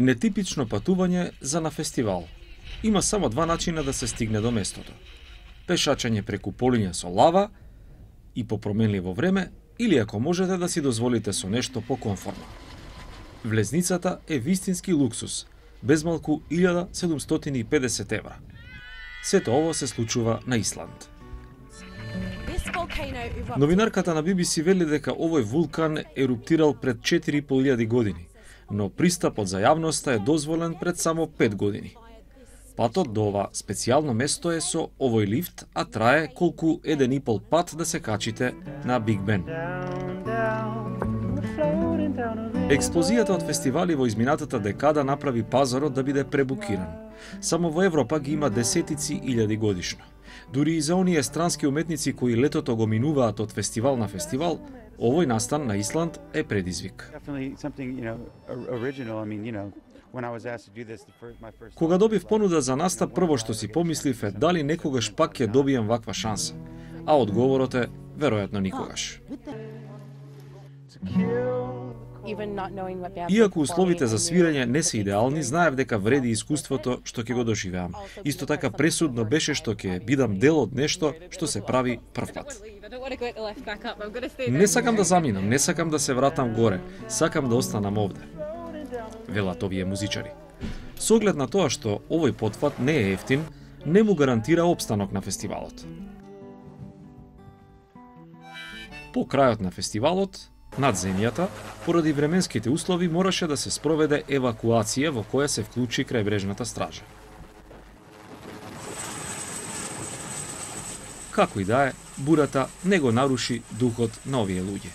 Нетипично патување за на фестивал. Има само два начина да се стигне до местото. Пешачење преку полиња со лава и по променливо време, или ако можете да си дозволите со нешто покомфорно. Влезницата е вистински луксус, без малку 1750 евра. Сето ово се случува на Исланд. Новинарката на BBC вели дека овој вулкан еруптирал пред 4500 години, но пристапот за јавноста е дозволен пред само 5 години. Патот до ова специјално место е со овој лифт, а трае колку 1,5 пат да се качите на Биг Бен. Експлозијата од фестивали во изминатата декада направи пазарот да биде пребукиран. Само во Европа ги има десетици илјади годишно. Дури и за оние странски уметници кои летото го минуваат од фестивал на фестивал, овој настан на Исланд е предизвик. Кога добив понуда за настап, прво што си помислив е дали некогаш пак ќе добием ваква шанса, а одговорот е веројатно никогаш. Иако условите за свирење не се идеални, знаев дека вреди искуството што ќе го доживеам. Исто така пресудно беше што ќе бидам дел од нешто што се прави првпат. Не сакам да заминам, не сакам да се вратам горе, сакам да останам овде, велат овие музичари. Со оглед на тоа што овој потфат не е ефтин, не му гарантира опстанок на фестивалот. По крајот на фестивалот, над земјата, поради временските услови, мораше да се спроведе евакуација во која се вклучи крајбрежната стража. Како и да е, бурата не го наруши духот на овие луѓе.